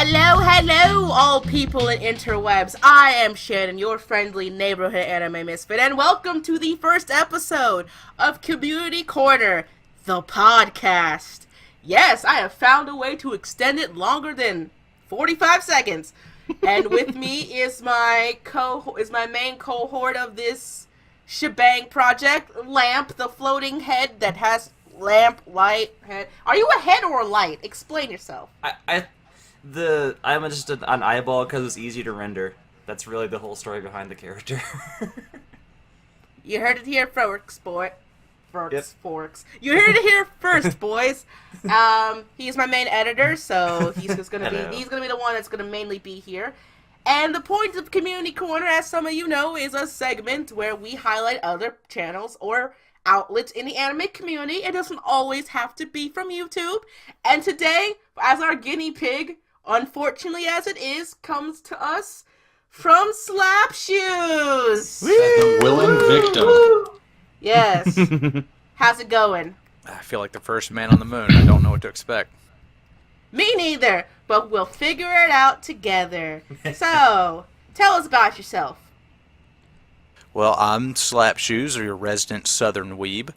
Hello, all people in interwebs. I am Shannen, your friendly neighborhood anime misfit, and welcome to the first episode of Community Corner, the podcast. Yes, I have found a way to extend it longer than 45 seconds. And with me is my main cohort of this shebang project, Lamp, the floating head that has lamp light head. Are you a head or a light? Explain yourself. I'm just an eyeball because it's easy to render. That's really the whole story behind the character. You heard it here first, boy. Yep. Forks. You heard it here first, boys. He's my main editor, so he's gonna be the one that's gonna mainly be here. And the point of Community Corner, as some of you know, is a segment where we highlight other channels or outlets in the anime community. It doesn't always have to be from YouTube. And today, as our guinea pig, unfortunately as it is, comes to us from SlapShoes. The willing victim. Yes. How's it going? I feel like the first man on the moon. I don't know what to expect. Me neither, but we'll figure it out together. So, tell us about yourself. Well, I'm SlapShoes, or your resident southern weeb.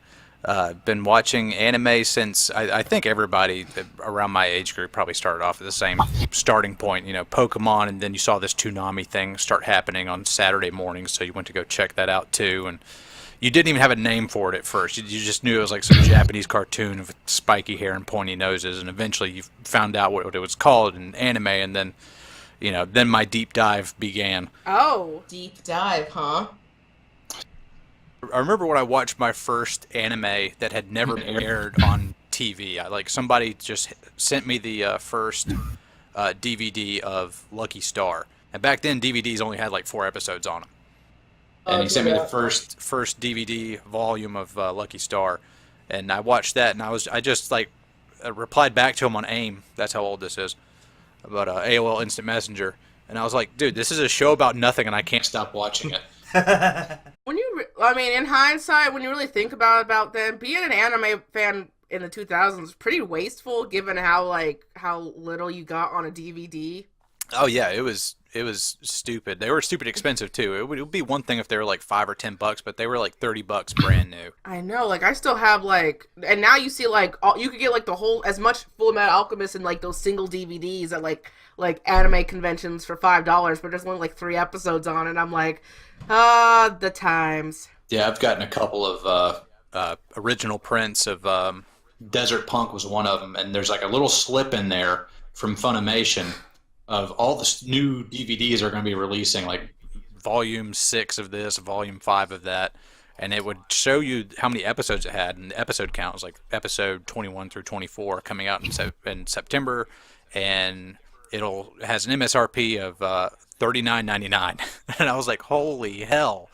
Been watching anime since, I think everybody around my age group probably started off at the same starting point. You know, Pokemon, and then you saw this Toonami thing start happening on Saturday mornings, so you went to go check that out too. And you didn't even have a name for it at first. You just knew it was like some Japanese cartoon with spiky hair and pointy noses, and eventually you found out what it was called in anime, and then, then my deep dive began. Oh, deep dive, huh? I remember when I watched my first anime that had never been aired on TV. Somebody just sent me the first DVD of Lucky Star, and back then DVDs only had like 4 episodes on them. And he sent me the first DVD volume of Lucky Star, and I watched that, and I just replied back to him on AIM. That's how old this is, about AOL Instant Messenger, and I was like, dude, this is a show about nothing, and I can't stop watching it. In hindsight, when you really think about them, being an anime fan in the 2000s was pretty wasteful, given how little you got on a DVD. Oh yeah, it was stupid. They were stupid expensive too. It would be one thing if they were like $5 or $10, but they were like $30 brand new. I know, I still have and now you see you could get the whole as much Full Metal Alchemist in those single DVDs at like anime conventions for $5, but there's only 3 episodes on it. I'm like, the times. Yeah, I've gotten a couple of original prints of Desert Punk was one of them, and there's a little slip in there from Funimation of all the new DVDs are going to be releasing, volume 6 of this, volume 5 of that, and it would show you how many episodes it had, and the episode count was episode 21 through 24 coming out in September, and has an MSRP of $39.99, and I was like, holy hell!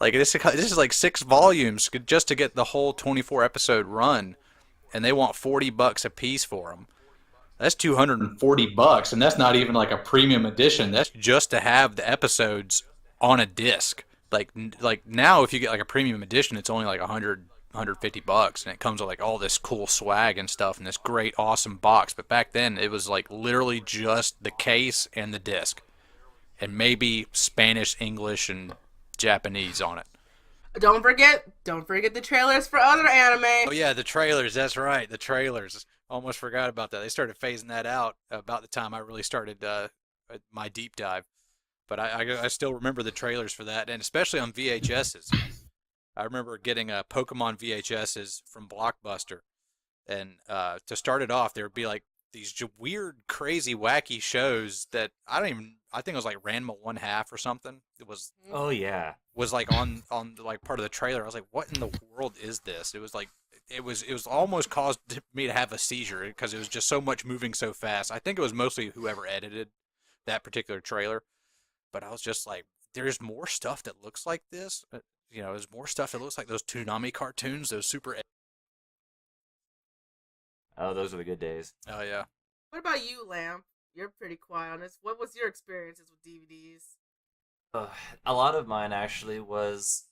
This is 6 volumes just to get the whole 24 episode run, and they want $40 a piece for them. That's $240, and that's not even a premium edition. That's just to have the episodes on a disc. Now, if you get a premium edition, it's only $150, and it comes with all this cool swag and stuff, and this great, awesome box. But back then, it was literally just the case and the disc, and maybe Spanish, English, and Japanese on it. Don't forget the trailers for other anime. Oh yeah, the trailers. That's right, the trailers. Almost forgot about that. They started phasing that out about the time I really started my deep dive. But I still remember the trailers for that, and especially on VHSs. I remember getting Pokemon VHSs from Blockbuster, and to start it off, there would be these weird, crazy, wacky shows that I think it was Ranma 1/2 or something. It was. Oh yeah. Was on part of the trailer. I was like, what in the world is this? It was it was almost caused me to have a seizure because it was just so much moving so fast. I think it was mostly whoever edited that particular trailer, but I was just like, there's more stuff that looks like this. There's more stuff that looks like those Toonami cartoons, those super. Oh, those are the good days. Oh yeah. What about you, Lamb? You're pretty quiet on this. What was your experiences with DVDs? A lot of mine actually was.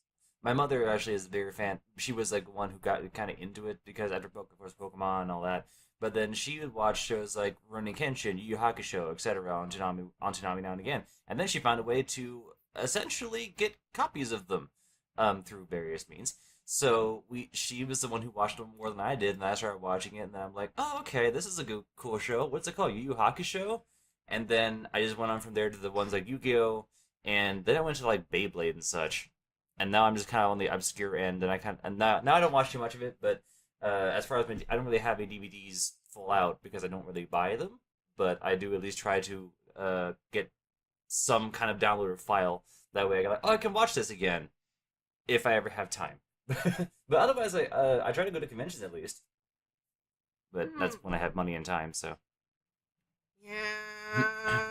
My mother actually is a bigger fan. She was one who got kind of into it because after of course Pokemon and all that. But then she would watch shows like Rurouni Kenshin, Yu Yu Hakusho, etc. on Toonami now and again. And then she found a way to essentially get copies of them through various means. So she was the one who watched them more than I did, and I started watching it, and then I'm like, oh, okay, this is a good, cool show. What's it called? Yu Yu Hakusho? And then I just went on from there to the ones like Yu-Gi-Oh! And then I went to like Beyblade and such. And now I'm just kind of on the obscure end, and now I don't watch too much of it, but as far as I don't really have any DVDs full out because I don't really buy them, but I do at least try to get some kind of downloaded file. That way I can watch this again if I ever have time. But otherwise, I try to go to conventions at least. But that's when I have money and time, so. Yeah,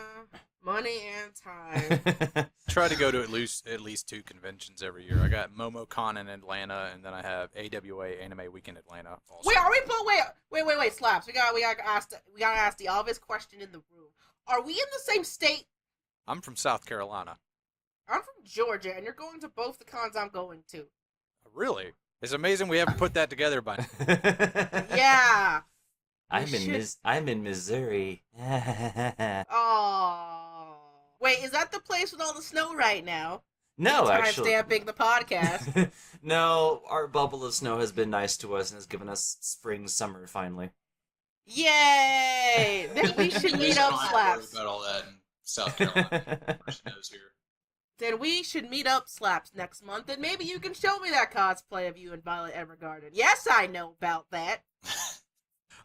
money and time. Try to go to at least 2 conventions every year. I got MomoCon in Atlanta, and then I have AWA Anime Week in Atlanta. Also. Wait, Slaps. We gotta ask the obvious question in the room. Are we in the same state? I'm from South Carolina. I'm from Georgia, and you're going to both the cons I'm going to. Really? It's amazing we haven't put that together by now. Yeah. I'm in Missouri. Oh. Wait, is that the place with all the snow right now? No, actually. Time-stamping the podcast. No, our bubble of snow has been nice to us and has given us spring, summer, finally. Yay! Then we should meet up, Slaps. About all that in South Carolina. Knows here. Then we should meet up, Slaps, next month, and maybe you can show me that cosplay of you in Violet Evergarden. Yes, I know about that.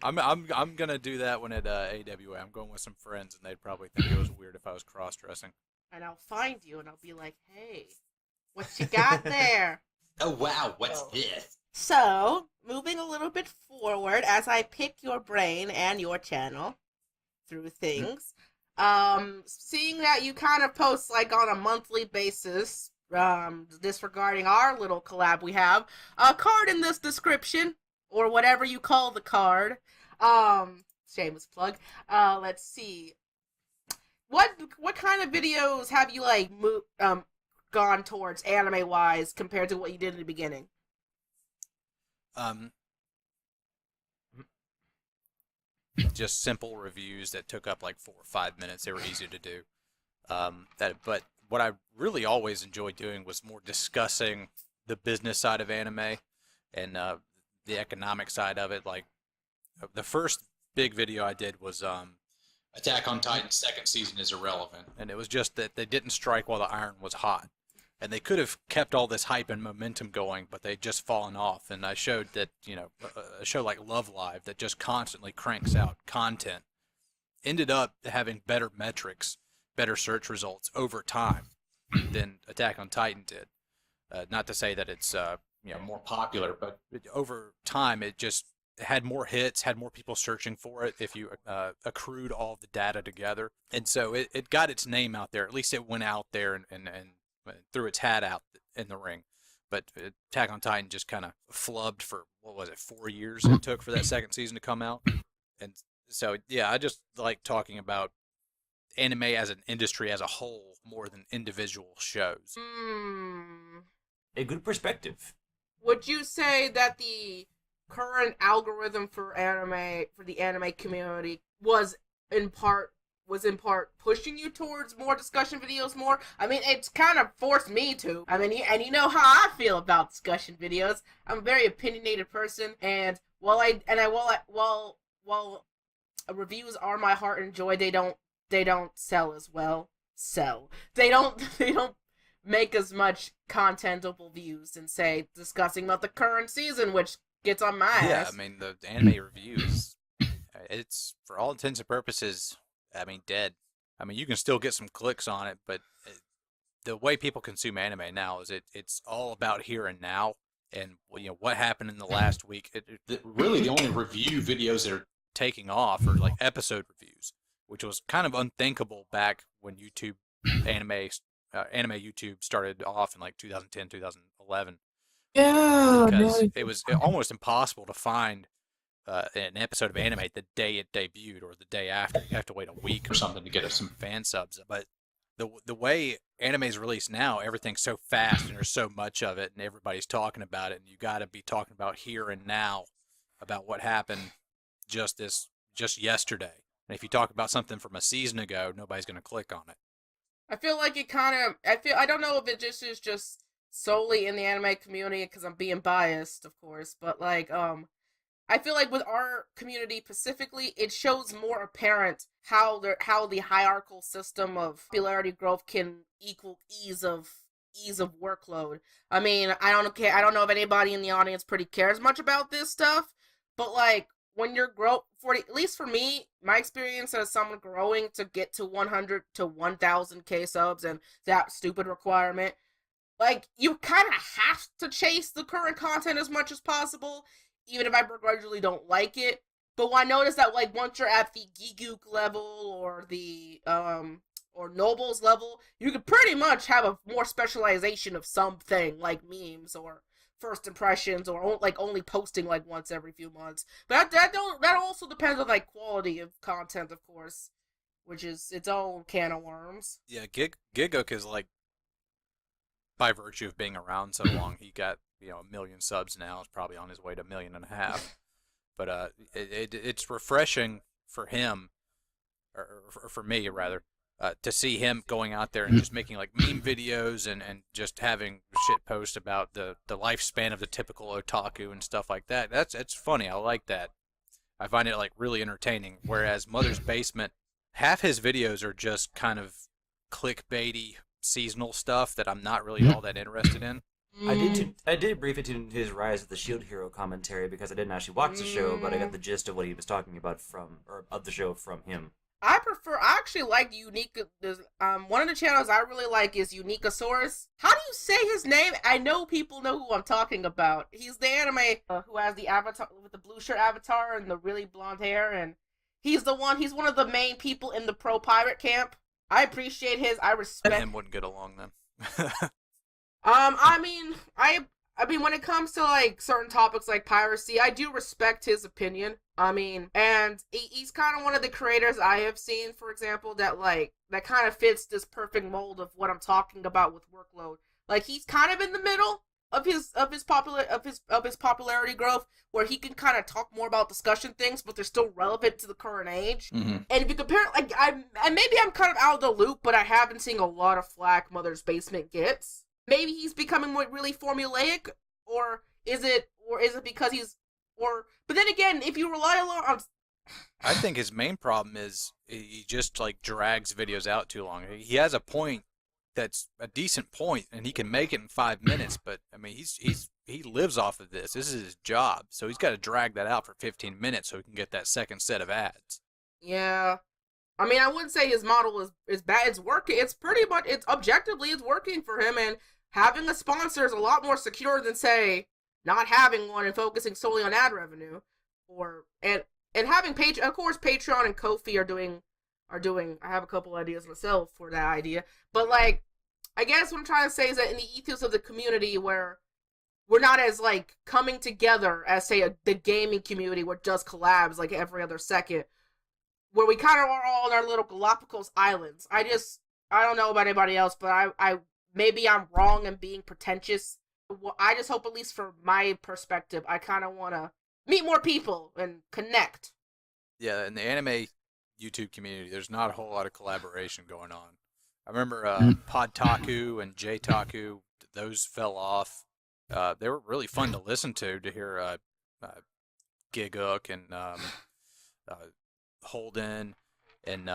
I'm gonna do that when at AWA. I'm going with some friends, and they'd probably think it was weird if I was cross-dressing. And I'll find you, and I'll be like, hey, what you got there? Oh, wow, what's this? So, moving a little bit forward, as I pick your brain and your channel through things, seeing that you kind of post, like, on a monthly basis, disregarding our little collab we have, a card in this description, or whatever you call the card, shameless plug, let's see, what kind of videos have you, like, gone towards anime-wise compared to what you did in the beginning? Just simple reviews that took up like 4 or 5 minutes. They were easy to do. But what I really always enjoyed doing was more discussing the business side of anime and the economic side of it. Like the first big video I did was Attack on Titan's second season is irrelevant. And it was just that they didn't strike while the iron was hot. And they could have kept all this hype and momentum going, but they'd just fallen off. And I showed that, you know, a show like Love Live that just constantly cranks out content ended up having better metrics, better search results over time than Attack on Titan did. Not to say that it's, you know, More popular, but over time it just had more hits, had more people searching for it if you accrued all the data together. And so it got its name out there. At least it went out there and threw its hat out in the ring. But Attack on Titan just kind of flubbed for, 4 years it took for that second season to come out. And so, yeah, I just like talking about anime as an industry as a whole more than individual shows. A good perspective. Would you say that the current algorithm for the anime community was in part pushing you towards more discussion videos more? I mean, it's kind of forced me to. I mean, and you know how I feel about discussion videos. I'm a very opinionated person, and while reviews are my heart and joy, they don't sell as well. They don't make as much contentable views and say discussing about the current season, which gets on my ass. Yeah, I mean, the anime reviews, it's, for all intents and purposes, I mean, dead. I mean, you can still get some clicks on it, but the way people consume anime now is it's all about here and now, and you know what happened in the last week. Really, the only review videos that are taking off are like episode reviews, which was kind of unthinkable back when YouTube anime YouTube started off in like 2010, 2011. Yeah, because it was almost impossible to find an episode of anime the day it debuted or the day after. You have to wait a week or something to get us some fan subs. But the way anime is released now, everything's so fast and there's so much of it, and everybody's talking about it, and you got to be talking about here and now about what happened just yesterday. And if you talk about something from a season ago, nobody's going to click on it. I feel like it kind of. I don't know if it just is just solely in the anime community because I'm being biased, of course. But like, I feel like with our community specifically, it shows more apparent how the hierarchical system of popularity growth can equal ease of workload. I mean, I don't know if anybody in the audience pretty cares much about this stuff, but like when you're at least for me, my experience as someone growing to get to 100 to 1000k subs and that stupid requirement, like you kind of have to chase the current content as much as possible, even if I begrudgingly don't like it. But I notice that like once you're at the Gigook level or the or Nobles level, you could pretty much have a more specialization of something like memes or first impressions or like only posting like once every few months. But that also depends on like quality of content, of course, which is its own can of worms. Yeah, Gigook is like, by virtue of being around so long, he got 1 million subs now. He's probably on his way to 1.5 million. But it's refreshing for him, or for me rather, to see him going out there and just making like meme videos and just having shit post about the lifespan of the typical otaku and stuff like that. It's funny. I like that. I find it like really entertaining. Whereas Mother's Basement, half his videos are just kind of clickbaity seasonal stuff that I'm not really all that interested in. I did briefly tune into his Rise of the Shield Hero commentary because I didn't actually watch the show, but I got the gist of what he was talking about of the show from him. I actually like Unique. One of the channels I really like is Uniqueosaurus. How do you say his name? I know people know who I'm talking about. He's the anime who has the avatar with the blue shirt avatar and the really blonde hair, and he's one of the main people in the pro pirate camp. I appreciate I respect him. Wouldn't get along then. I mean, when it comes to like certain topics like piracy, I do respect his opinion. I mean, and he's kind of one of the creators I have seen, for example, that kind of fits this perfect mold of what I'm talking about with workload. Like he's kind of in the middle of his popularity growth, where he can kind of talk more about discussion things, but they're still relevant to the current age. Mm-hmm. And if you compare, maybe I'm kind of out of the loop, but I have been seeing a lot of flack Mother's Basement gets. Maybe he's becoming really formulaic, or is it because but then again, if you rely a lot on... I think his main problem is he just like drags videos out too long. He has a point that's a decent point, and he can make it in 5 minutes, but I mean, he lives off of this. This is his job, so he's got to drag that out for 15 minutes so he can get that second set of ads. Yeah. I mean, I wouldn't say his model is bad. It's working. It's pretty much, objectively working for him, and having a sponsor is a lot more secure than, say, not having one and focusing solely on ad revenue. And having of course, Patreon and Ko-fi are doing, I have a couple ideas myself for that idea. But, like, I guess what I'm trying to say is that in the ethos of the community, where we're not as, like, coming together as, say, the gaming community where it does collabs, like, every other second, where we kind of are all on our little Galapagos islands. I don't know about anybody else, but I maybe I'm wrong and being pretentious. I just hope, at least from my perspective, I kind of want to meet more people and connect. Yeah, in the anime YouTube community, there's not a whole lot of collaboration going on. I remember Podtaku and Jtaku, those fell off. They were really fun to listen to hear Gigook and Holden and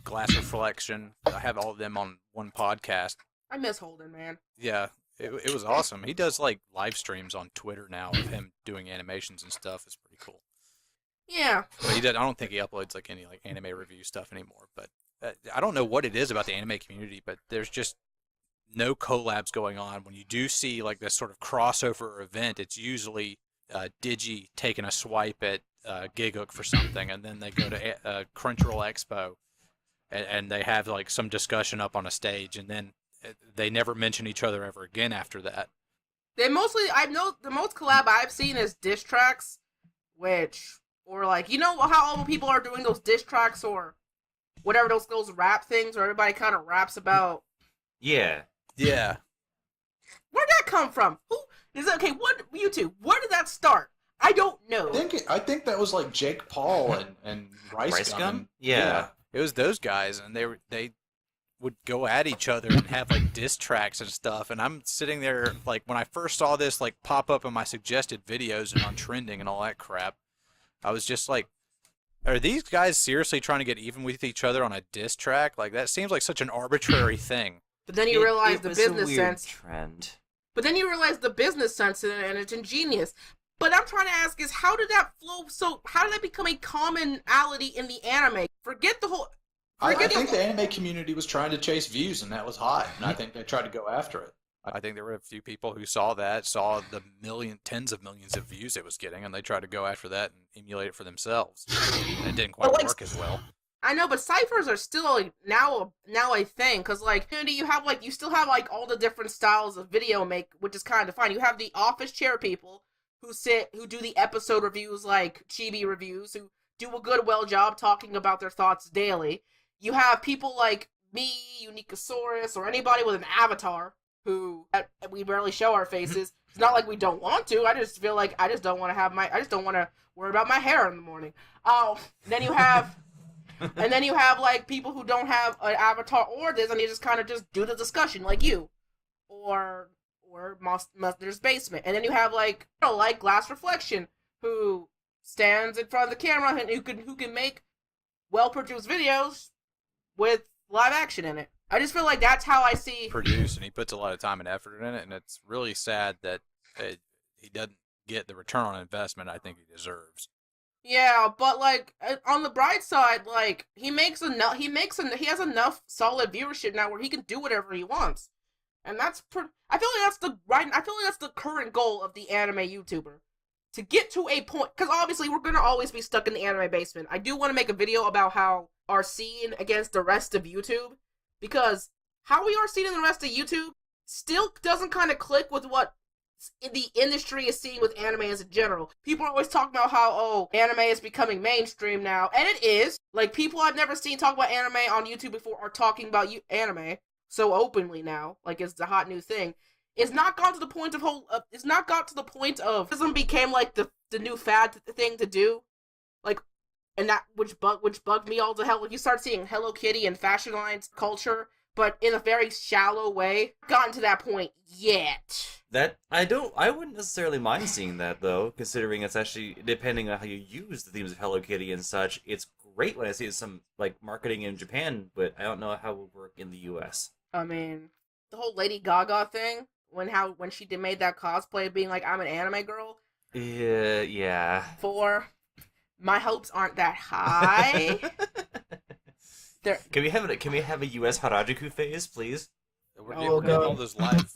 Glass Reflection. I have all of them on one podcast. I miss Holden, man. Yeah, it was awesome. He does like live streams on Twitter now of him doing animations and stuff. It's pretty cool. Yeah. But I don't think he uploads like any like anime review stuff anymore. But I don't know what it is about the anime community, but there's just no collabs going on. When you do see like this sort of crossover event, it's usually Digi taking a swipe at Gigook for something, and then they go to Crunchyroll Expo, and they have like some discussion up on a stage, and then they never mention each other ever again after that. They mostly, I know the most collab I've seen is diss tracks, or like, you know how all people are doing those diss tracks or whatever, those rap things where everybody kind of raps about. Yeah. Yeah. Where'd that come from? Who is it? Okay, what, you two, where did that start? I don't know. I think that was like Jake Paul and Rice Gum. Yeah. It was those guys, and they would go at each other and have like diss tracks and stuff. And I'm sitting there like when I first saw this like pop up in my suggested videos and on trending and all that crap, I was just like, are these guys seriously trying to get even with each other on a diss track? Like that seems like such an arbitrary thing. But then you realize it the was business a weird sense. trend. But then you realize the business sense in it, and it's ingenious. But I'm trying to ask is how did that flow? So how did that become a commonality in the anime? Forget the whole. I think the anime community was trying to chase views, and that was hot. And I think they tried to go after it. I think there were a few people who saw the tens of millions of views it was getting, and they tried to go after that and emulate it for themselves. And it didn't quite work as well. I know, but ciphers are still like, now a thing, because like you still have like all the different styles of video make, which is kind of fine. You have the office chair people who do the episode reviews like chibi reviews, who do a good job talking about their thoughts daily. You have people like me, Unicosaurus, or anybody with an avatar who we barely show our faces. It's not like we don't want to. I just feel like I just don't want to worry about my hair in the morning. Then you have like people who don't have an avatar or this, and you just kind of just do the discussion like you, or Mustard's Basement. And then you have like Glass Reflection, who stands in front of the camera and who can make well-produced videos with live action in it. I just feel like that's how I see produce, and he puts a lot of time and effort in it, and it's really sad that he doesn't get the return on investment I think he deserves. Yeah, but like on the bright side, like he has enough solid viewership now where he can do whatever he wants, and I feel like that's the current goal of the anime YouTuber, to get to a point, because obviously we're gonna always be stuck in the anime basement. I do want to make a video about how our scene against the rest of YouTube, because how we are seen in the rest of YouTube still doesn't kind of click with what the industry is seeing with anime as a general. People are always talking about how, anime is becoming mainstream now, and it is. Like, people I've never seen talk about anime on YouTube before are talking about anime so openly now, like it's the hot new thing. It's not got to the point of ism became like the new fad thing to do, like, and that which bugged me all to hell. Like, you start seeing Hello Kitty and fashion lines culture, but in a very shallow way. Gotten to that point yet. That I wouldn't necessarily mind seeing that though, considering it's actually, depending on how you use the themes of Hello Kitty and such, it's great when I see some like marketing in Japan, but I don't know how it would work in the US. I mean, the whole Lady Gaga thing, when she made that cosplay being like, I'm an anime girl. Yeah. My hopes aren't that high. Can we have a US Harajuku phase, please? We're doing all those live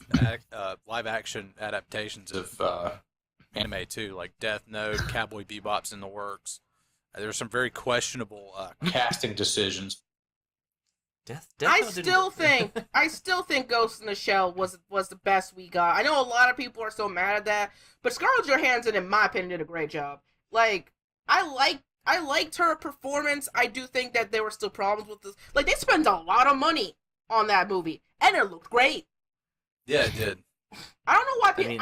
action adaptations of anime too, like Death Note, Cowboy Bebop's in the works. There's some very questionable casting decisions. I still think Ghost in the Shell was the best we got. I know a lot of people are so mad at that, but Scarlett Johansson, in my opinion, did a great job. Like, I liked her performance. I do think that there were still problems with this. Like, they spent a lot of money on that movie, and it looked great. Yeah, it did. I don't know why people.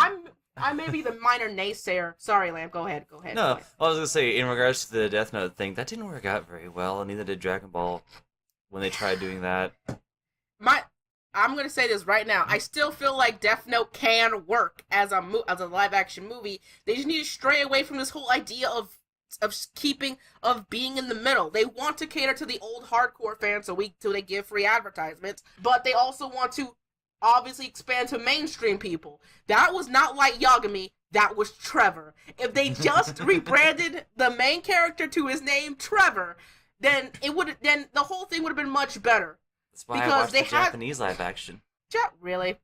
I may be the minor naysayer. Sorry, Lamb. Go ahead. No, I was gonna say, in regards to the Death Note thing, that didn't work out very well, and neither did Dragon Ball when they tried doing that. I'm gonna say this right now. I still feel like Death Note can work as a live action movie. They just need to stray away from this whole idea of being in the middle. They want to cater to the old hardcore fans so they give free advertisements, but they also want to obviously expand to mainstream people. That was not like Yagami, that was Trevor. If they just rebranded the main character to his name Trevor, then the whole thing would have been much better. That's why I watched the Japanese live action. Really?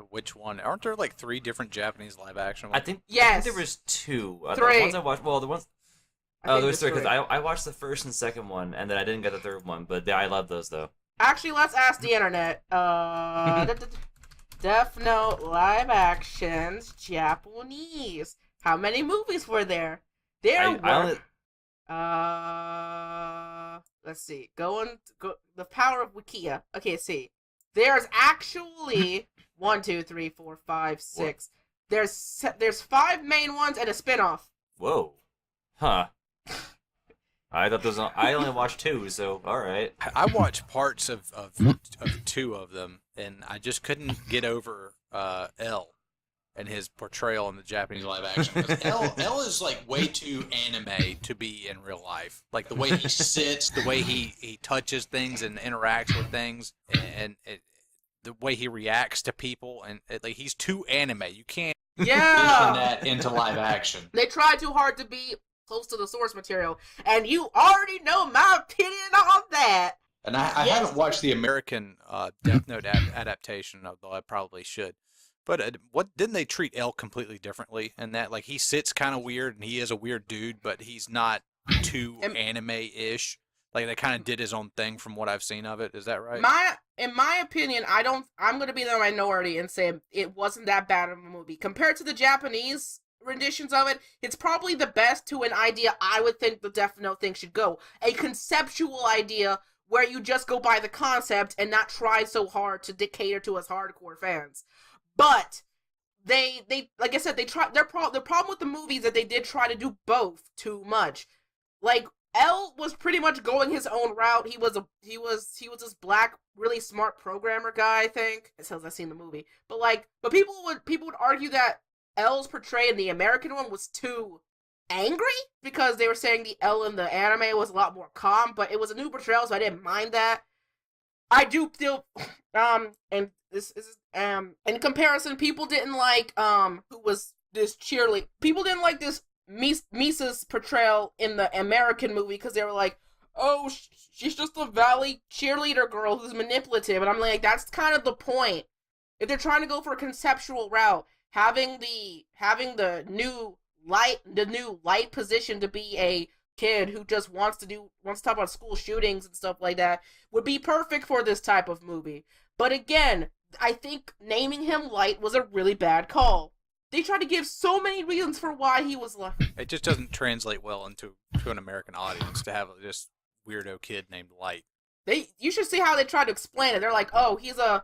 Which one? Aren't there like 3 different Japanese live action I ones? think there was 2. 3. The ones I watched, the ones. There was 3 because I watched the first and second one, and then I didn't get the third one. But I love those though. Actually, let's ask the internet. Death Note live actions Japanese. How many movies were there? Let's see. Go the power of Wikia. Okay, let's see. There's actually 1, 2, 3, 4, 5, 6. There's 5 main ones and a spin-off. Whoa. Huh. I thought those. I only watched 2, so all right. I watched parts of 2 of them, and I just couldn't get over L and his portrayal in the Japanese live action. 'Cause L is like way too anime to be in real life. Like the way he sits, the way he touches things and interacts with things, and the way he reacts to people, and like he's too anime. You can't Pushing Yeah. that into live action. They tried too hard to be close to the source material, and you already know my opinion on that. And I haven't watched the American Death Note adaptation, although I probably should. But what didn't they treat L completely differently? In that, like, he sits kind of weird, and he is a weird dude, but he's not too anime-ish. Like, they kind of did his own thing from what I've seen of it. Is that right? In my opinion, I'm gonna be the minority and say it wasn't that bad of a movie compared to the Japanese renditions of it. It's probably the best to an idea I would think the Death Note thing should go. A conceptual idea where you just go by the concept and not try so hard to cater to us hardcore fans. But they like I said, they try. The problem with the movie is that they did try to do both too much. Like, L was pretty much going his own route. He was this black, really smart programmer guy, I think. It sounds like I've seen the movie. But people would argue that L's portrayal in the American one was too angry, because they were saying the L in the anime was a lot more calm, but it was a new portrayal, so I didn't mind that. I do still and this is in comparison, people didn't like who was this cheerleader. People didn't like this Misa's portrayal in the American movie, because they were like, oh, she's just a valley cheerleader girl who's manipulative, and I'm like, that's kind of the point. If they're trying to go for a conceptual route, having the new light position to be a kid who just wants to talk about school shootings and stuff like that would be perfect for this type of movie. But again, I think naming him Light was a really bad call. They tried to give so many reasons for why he was left. It just doesn't translate well into an American audience to have this weirdo kid named Light. You should see how they tried to explain it. They're like, oh, he's a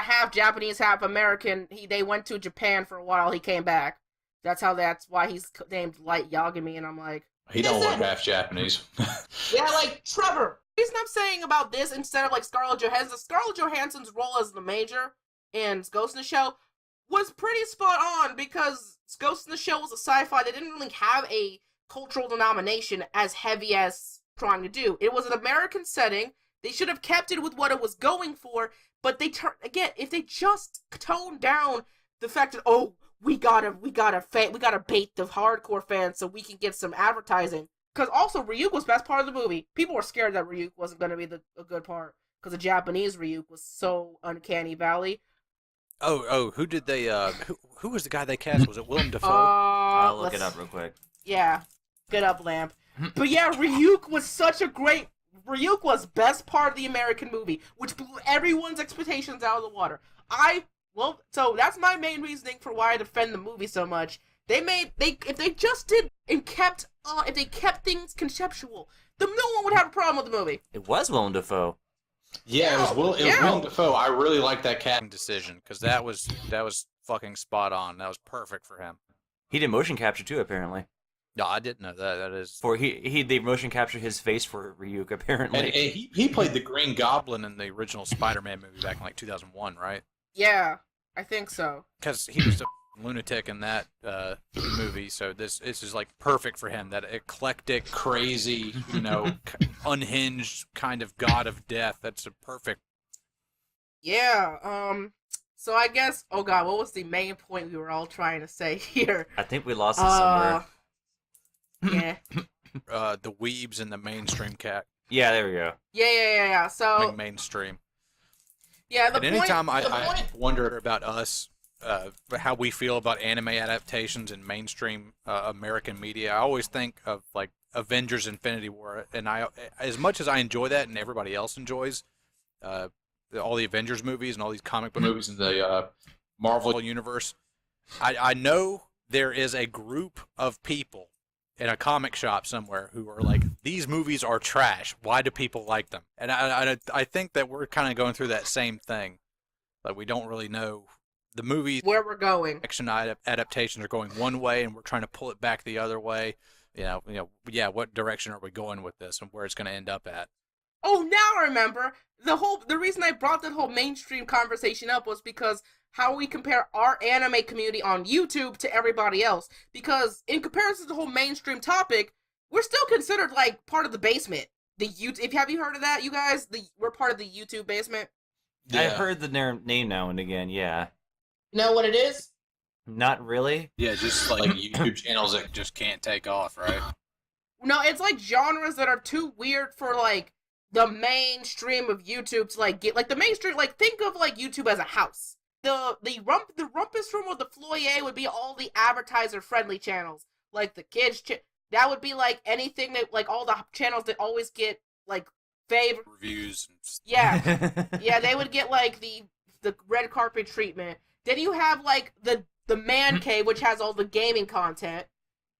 half Japanese, half American. They went to Japan for a while. He came back. That's why he's named Light Yagami. And I'm like, He don't look half Japanese. yeah, like Trevor. The reason I'm saying about this instead of like Scarlett Johansson's role as the Major in Ghost in the Shell was pretty spot on, because Ghost in the Shell was a sci-fi that didn't really have a cultural denomination as heavy as trying to do. It was an American setting. They should have kept it with what it was going for, but if they just toned down the fact that, oh, we gotta bait the hardcore fans so we can get some advertising. Because also, Ryuk was best part of the movie. People were scared that Ryuk wasn't going to be a good part, because the Japanese Ryuk was so uncanny valley. Oh, who did they, who was the guy they cast? Was it Willem Dafoe? I'll look it up real quick. Yeah, good up, Lamp. But yeah, Ryuk was best part of the American movie, which blew everyone's expectations out of the water. So that's my main reasoning for why I defend the movie so much. If they kept things conceptual, then no one would have a problem with the movie. It was Willem Dafoe. Yeah, it was Willem Dafoe. I really like that cat Decision, because that was fucking spot on. That was perfect for him. He did motion capture too, apparently. No, I didn't know that. That is They motion captured his face for Ryuk, apparently. And he played the Green Goblin. Goblin in the original Spider-Man movie back in like 2001, right? Yeah, I think so. Because he was a lunatic in that movie, so this is like perfect for him. That eclectic, crazy, unhinged kind of god of death. That's a perfect. Yeah. So I guess. Oh God, what was the main point we were all trying to say here? I think we lost it somewhere. Yeah. The weebs in the mainstream cat. Yeah, there we go. Yeah. So Mainstream. yeah, And anytime I wonder about us, how we feel about anime adaptations in mainstream American media, I always think of like Avengers: Infinity War, and as much as I enjoy that, and everybody else enjoys all the Avengers movies and all these comic book movies in the Marvel universe, I know there is a group of people in a comic shop somewhere who are like, these movies are trash. Why do people like them? And I think that we're kind of going through that same thing. Like, we don't really know the movie where we're going. action adaptations are going one way, and we're trying to pull it back the other way. Yeah. What direction are we going with this, and where it's going to end up at? Oh, now I remember. The reason I brought that whole mainstream conversation up was because how we compare our anime community on YouTube to everybody else. Because in comparison to the whole mainstream topic, we're still considered like part of the basement. Have you heard of that, you guys? We're part of the YouTube basement. I heard the name now and again. Yeah. You know what it is? Not really. Yeah, just like YouTube channels that just can't take off, right? No, it's like genres that are too weird for like the mainstream of YouTube to like get like the mainstream. Like think of like YouTube as a house. The rumpus room or the foyer would be all the advertiser friendly channels, like the kids. That would be like anything that like all the channels that always get like favorite Reviews. Yeah, yeah, they would get like the red carpet treatment. Then you have like the man cave, which has all the gaming content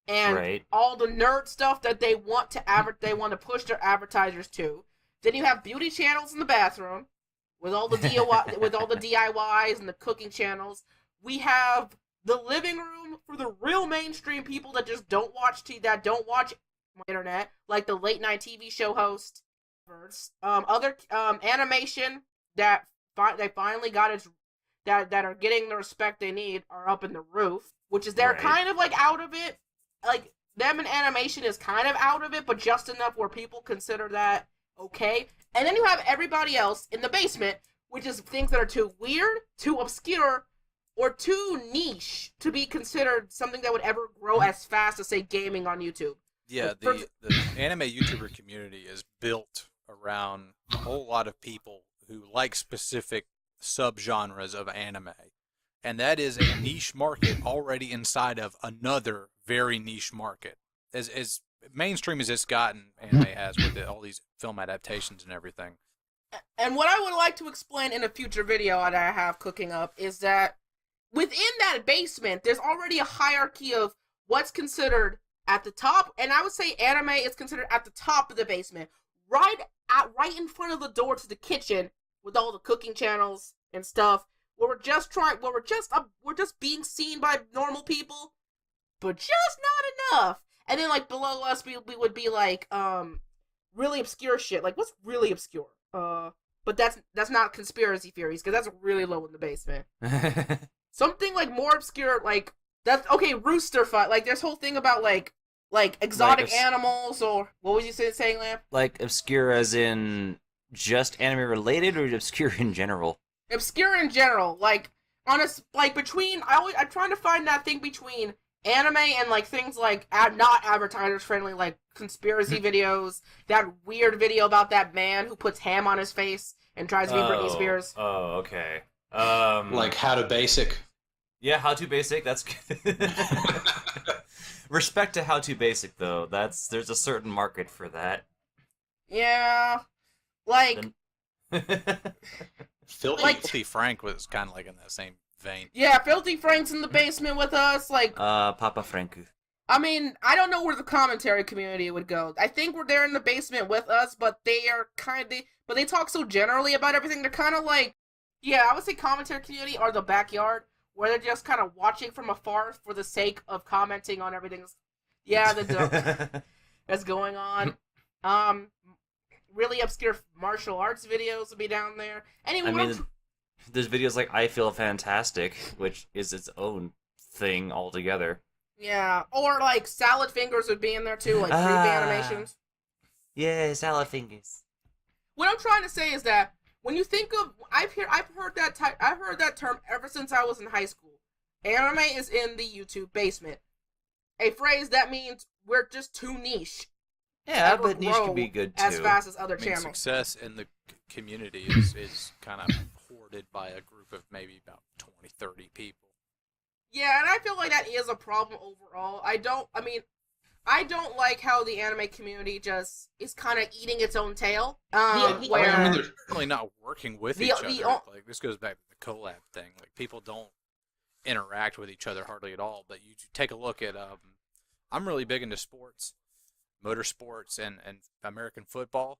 and all the nerd stuff that they want to push their advertisers to. Then you have beauty channels in the bathroom with all the DIYs and the cooking channels. We have the living room for the real mainstream people that just don't watch internet, like the late night TV show host. Other animation that they finally got that are getting the respect they need are up in the roof, which is they're kind of like out of it. Like them in animation is kind of out of it, but just enough where people consider that okay. And then you have everybody else in the basement, which is things that are too weird, too obscure, or too niche to be considered something that would ever grow as fast as, say, gaming on YouTube. Yeah, the anime YouTuber community is built around a whole lot of people who like specific subgenres of anime. And that is a niche market already inside of another very niche market. As mainstream as it's gotten, anime has with all these film adaptations and everything. And what I would like to explain in a future video that I have cooking up is that within that basement, there's already a hierarchy of what's considered at the top, and I would say anime is considered at the top of the basement, right in front of the door to the kitchen with all the cooking channels and stuff. Where we're just being seen by normal people, but just not enough. And then like below us, we would be like really obscure shit. Like what's really obscure? But that's not conspiracy theories because that's really low in the basement. Something like more obscure, like that's okay. Rooster fight. Like there's whole thing about like exotic animals or what was you saying, Lamp? Like obscure as in just anime related or obscure in general? Obscure in general, like between I'm trying to find that thing between anime and like things like not advertisers friendly, like conspiracy videos. That weird video about that man who puts ham on his face and tries to be Britney Spears. Oh, okay. Like How to Basic. Yeah, How to Basic. That's good. Respect to How to Basic though. There's a certain market for that. Yeah, like. Filthy Frank was kind of like in that same vein. Yeah, Filthy Frank's in the basement with us, like... Papa Franku. I mean, I don't know where the commentary community would go. I think we're there in the basement with us, but they talk so generally about everything, they're kind of like... Yeah, I would say commentary community are the backyard, where they're just kind of watching from afar for the sake of commenting on everything. Yeah, that's going on. Really obscure martial arts videos will be down there. Anyway, I mean, there's videos like I Feel Fantastic, which is its own thing altogether. Yeah, or like Salad Fingers would be in there too, like 3D animations. Yeah, Salad Fingers. What I'm trying to say is that when you think of, I've heard that term ever since I was in high school. Anime is in the YouTube basement. A phrase that means we're just too niche. Yeah, but niche can be good too. As fast as other channels. Success in the community is kind of hoarded by a group of maybe about 20, 30 people. Yeah, and I feel like that is a problem overall. I don't like how the anime community just is kind of eating its own tail. Where they're certainly not working with each other. Like this goes back to the collab thing. Like people don't interact with each other hardly at all. But you take a look at I'm really big into sports. Motorsports and American football,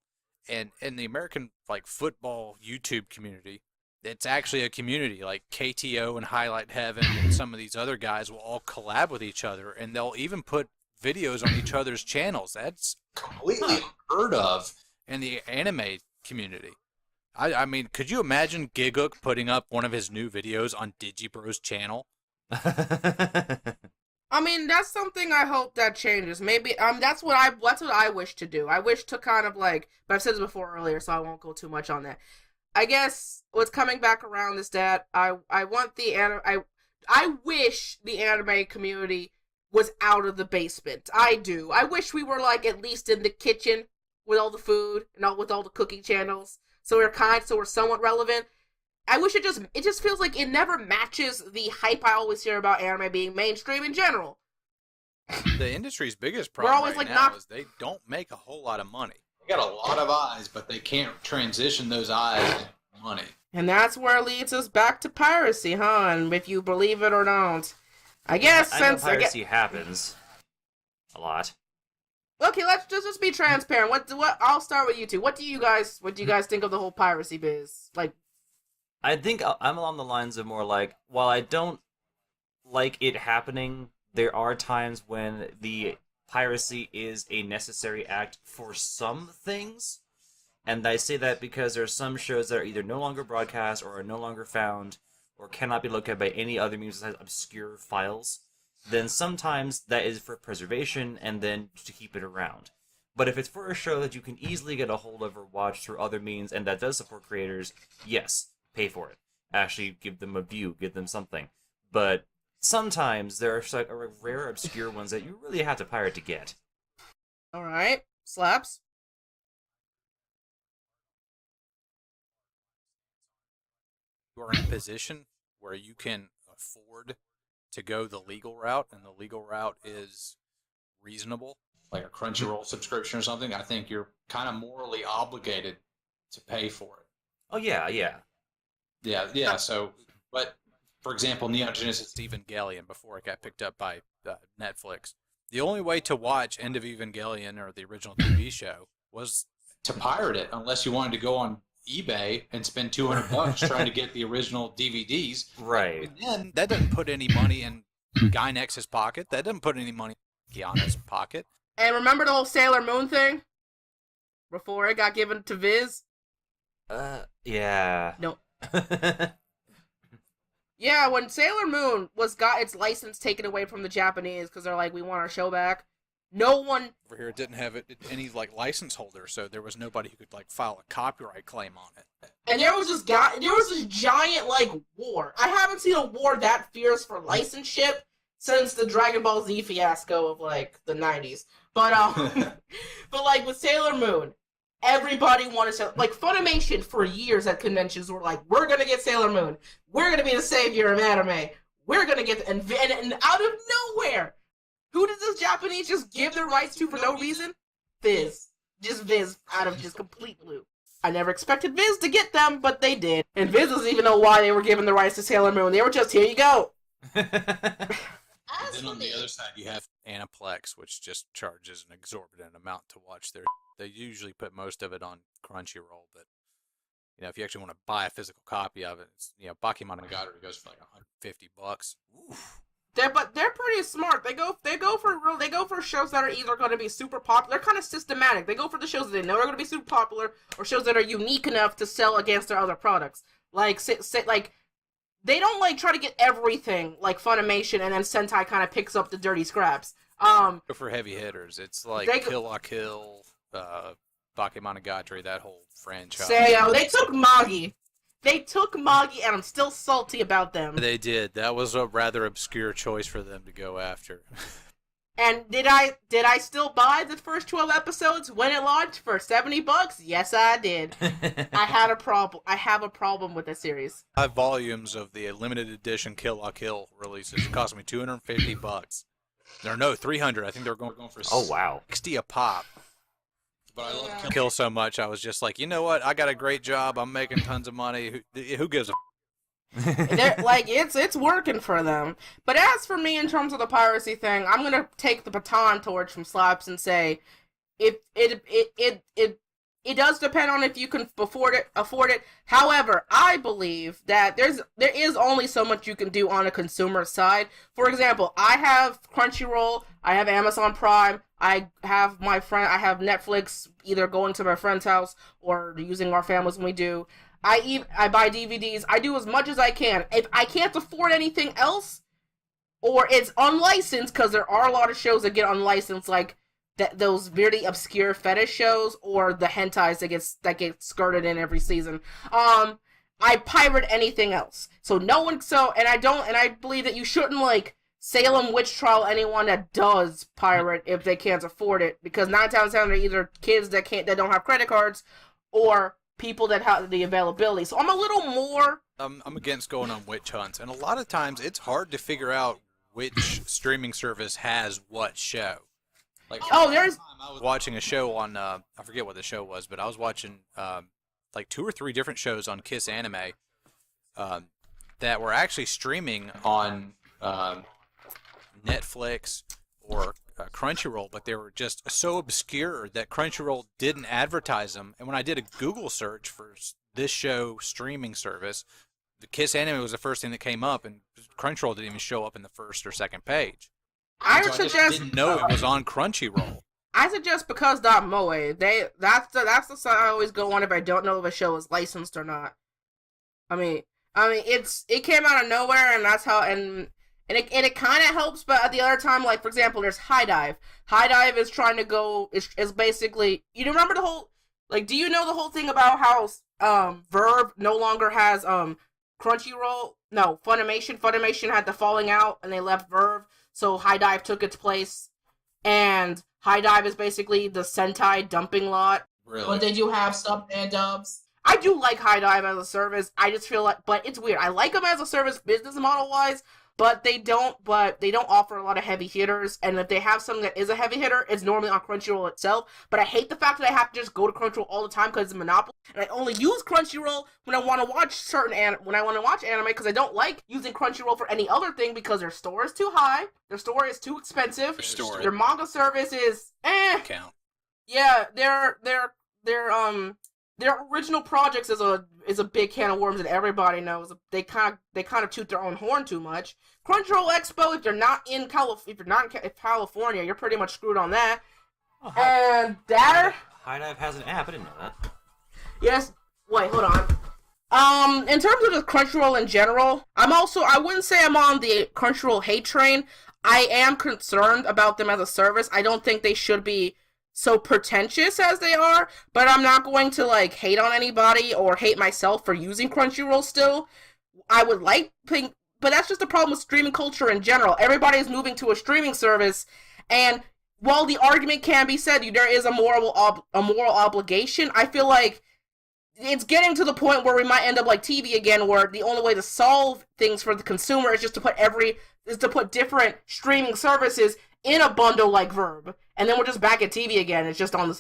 and in the American like football YouTube community, it's actually a community. Like KTO and Highlight Heaven and some of these other guys will all collab with each other, and they'll even put videos on each other's channels. That's Completely unheard of. in the anime community. I mean, could you imagine Gigook putting up one of his new videos on Digibro's channel? I mean, that's something I hope that changes. Maybe that's what I wish to do. I wish to kind of like, but I've said this before earlier, so I won't go too much on that. I guess what's coming back around is that I want I wish the anime community was out of the basement. I do. I wish we were like at least in the kitchen with all the food and with all the cooking channels. So we're somewhat relevant. I wish it just feels like it never matches the hype I always hear about anime being mainstream in general. The industry's biggest problem now is they don't make a whole lot of money. They got a lot of eyes, but they can't transition those eyes into money. And that's where it leads us back to piracy, huh? And if you believe it or don't. I guess I know piracy happens a lot. Okay, let's just be transparent. What? I'll start with you two. What do you guys think of the whole piracy biz? Like, I think I'm along the lines of more like, while I don't like it happening, there are times when the piracy is a necessary act for some things. And I say that because there are some shows that are either no longer broadcast or are no longer found or cannot be looked at by any other means besides obscure files. Then sometimes that is for preservation and then to keep it around. But if it's for a show that you can easily get a hold of or watch through other means and that does support creators, yes, pay for it. Actually give them a view, give them something. But sometimes there are like rare, obscure ones that you really have to pirate to get. Alright, Slaps? You are in a position where you can afford to go the legal route, and the legal route is reasonable. Like a Crunchyroll subscription or something, I think you're kind of morally obligated to pay for it. Oh, yeah. Yeah, so, but, for example, Neon Genesis... Evangelion, before it got picked up by Netflix. The only way to watch End of Evangelion, or the original TV show, was... to pirate it, unless you wanted to go on eBay and spend $200 trying to get the original DVDs. Right. And then that doesn't put any money in Gainax's pocket. That doesn't put any money in Kiana's pocket. And remember the whole Sailor Moon thing? Before it got given to Viz? Yeah. No. Yeah, when Sailor Moon got its license taken away from the Japanese because they're like, we want our show back. No one over here didn't have any like license holder, so there was nobody who could like file a copyright claim on it. And there was this giant like war. I haven't seen a war that fierce for licenseship since the Dragon Ball Z fiasco of like the 90s. But but like with Sailor Moon, everybody wanted to, like, Funimation for years at conventions were like, we're gonna get Sailor Moon. We're gonna be the savior of anime. We're gonna get, and out of nowhere, who did this Japanese just give their rights to for no reason? Viz. Just Viz, out of just complete blue. I never expected Viz to get them, but they did. And Viz doesn't even know why they were given the rights to Sailor Moon. They were just, here you go. And then on the other side, you have Aniplex, which just charges an exorbitant amount to watch their... They usually put most of it on Crunchyroll, but you know, if you actually want to buy a physical copy of it, it's, you know, Bakemonogatari goes for like $150. Oof. They're pretty smart. They go for shows that are either going to be super popular. They're kind of systematic. They go for the shows that they know are going to be super popular, or shows that are unique enough to sell against their other products. Like they don't like try to get everything like Funimation, and then Sentai kind of picks up the dirty scraps. Go for heavy hitters. It's like Kill la Kill, Bakemonogatari, that whole franchise. They took Magi. They took Magi, and I'm still salty about them. They did. That was a rather obscure choice for them to go after. And did I still buy the first 12 episodes when it launched for $70? Yes, I did. I have a problem with this series. 5 volumes of the limited edition Kill la Kill releases cost me $250. No, 300. I think they're going for wow, 60 a pop. But I love Kill so much, I was just like, you know what? I got a great job. I'm making tons of money. Who gives a like it's working for them. But as for me, in terms of the piracy thing, I'm gonna take the baton torch from Slaps and say, it it does depend on if you can afford it. However, I believe that there is only so much you can do on a consumer side. For example, I have Crunchyroll, I have Amazon Prime, I have Netflix, either going to my friend's house or using our families when we do. I buy DVDs. I do as much as I can. If I can't afford anything else, or it's unlicensed, because there are a lot of shows that get unlicensed, like those really obscure fetish shows, or the hentais that get skirted in every season. I pirate anything else. And I believe that you shouldn't like Salem witch trial anyone that does pirate if they can't afford it, because 9 times out of 10 they're either kids that don't have credit cards, or people that have the availability. So I'm a little more. I'm against going on witch hunts, and a lot of times it's hard to figure out which streaming service has what show. Like, I was watching a show on I forget what the show was, but I was watching like 2 or 3 different shows on Kiss Anime that were actually streaming on Netflix or Crunchyroll, but they were just so obscure that Crunchyroll didn't advertise them. And when I did a Google search for this show streaming service, the Kiss Anime was the first thing that came up, and Crunchyroll didn't even show up in the first or second page. I so suggest I just didn't know it was on Crunchyroll. I suggest because.moe. That's the site I always go on if I don't know if a show is licensed or not. I mean it came out of nowhere, and that's how and it kind of helps, but at the other time, like, for example, there's High Dive. High Dive is trying to go, is basically, you remember the whole, like, do you know the whole thing about how, Verve no longer has, Crunchyroll? No, Funimation. Funimation had the falling out, and they left Verve, so High Dive took its place, and High Dive is basically the Sentai dumping lot. Really? But they do have sub and dubs. I do like High Dive as a service, I just feel like, but it's weird. I like them as a service business model-wise, but they don't offer a lot of heavy hitters, and if they have something that is a heavy hitter, it's normally on Crunchyroll itself. But I hate the fact that I have to just go to Crunchyroll all the time because it's a monopoly, and I only use Crunchyroll when I want to watch anime, because I don't like using Crunchyroll for any other thing, because their store is too high, their store is too expensive, their manga service is Count. Yeah, their original projects is a big can of worms that everybody knows. They kind of toot their own horn too much. Crunchyroll Expo, if you're not in California, you're pretty much screwed on that. Oh, and that High Dive has an app. I didn't know that. Yes. Wait, hold on. In terms of the Crunchyroll in general, I wouldn't say I'm on the Crunchyroll hate train. I am concerned about them as a service. I don't think they should be so pretentious as they are, but I'm not going to, like, hate on anybody or hate myself for using Crunchyroll still. But that's just the problem with streaming culture in general. Everybody's moving to a streaming service, and while the argument can be said, there is a moral obligation, I feel like it's getting to the point where we might end up like TV again, where the only way to solve things for the consumer is just to put different streaming services in a bundle like Verb, and then we're just back at TV again. It's just on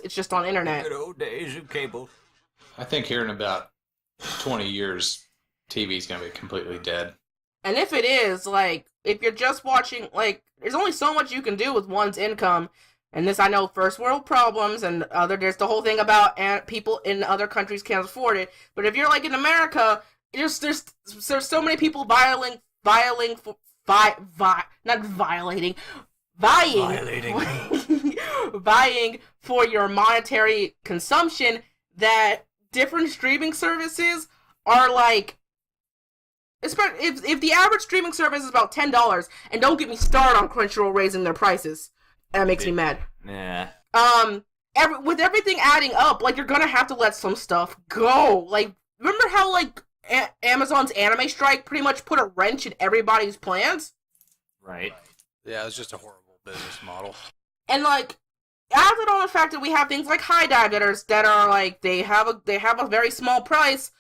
internet. Good old days of cable. I think here in about 20 years, TV's gonna be completely dead. And if it is, like, if you're just watching, like, there's only so much you can do with one's income. And this, I know, first world problems, and there's the whole thing about people in other countries can't afford it. But if you're, like, in America, there's so many people vying for your monetary consumption, that different streaming services are, like, if the average streaming service is about $10, and don't get me started on Crunchyroll raising their prices, that makes me mad. Yeah. With everything adding up, like, you're gonna have to let some stuff go. Like, remember how, like, Amazon's anime strike pretty much put a wrench in everybody's plans? Right. Yeah, it's just a horrible business model. And, like, added on the fact that we have things like High Dive that are like, they have a very small price,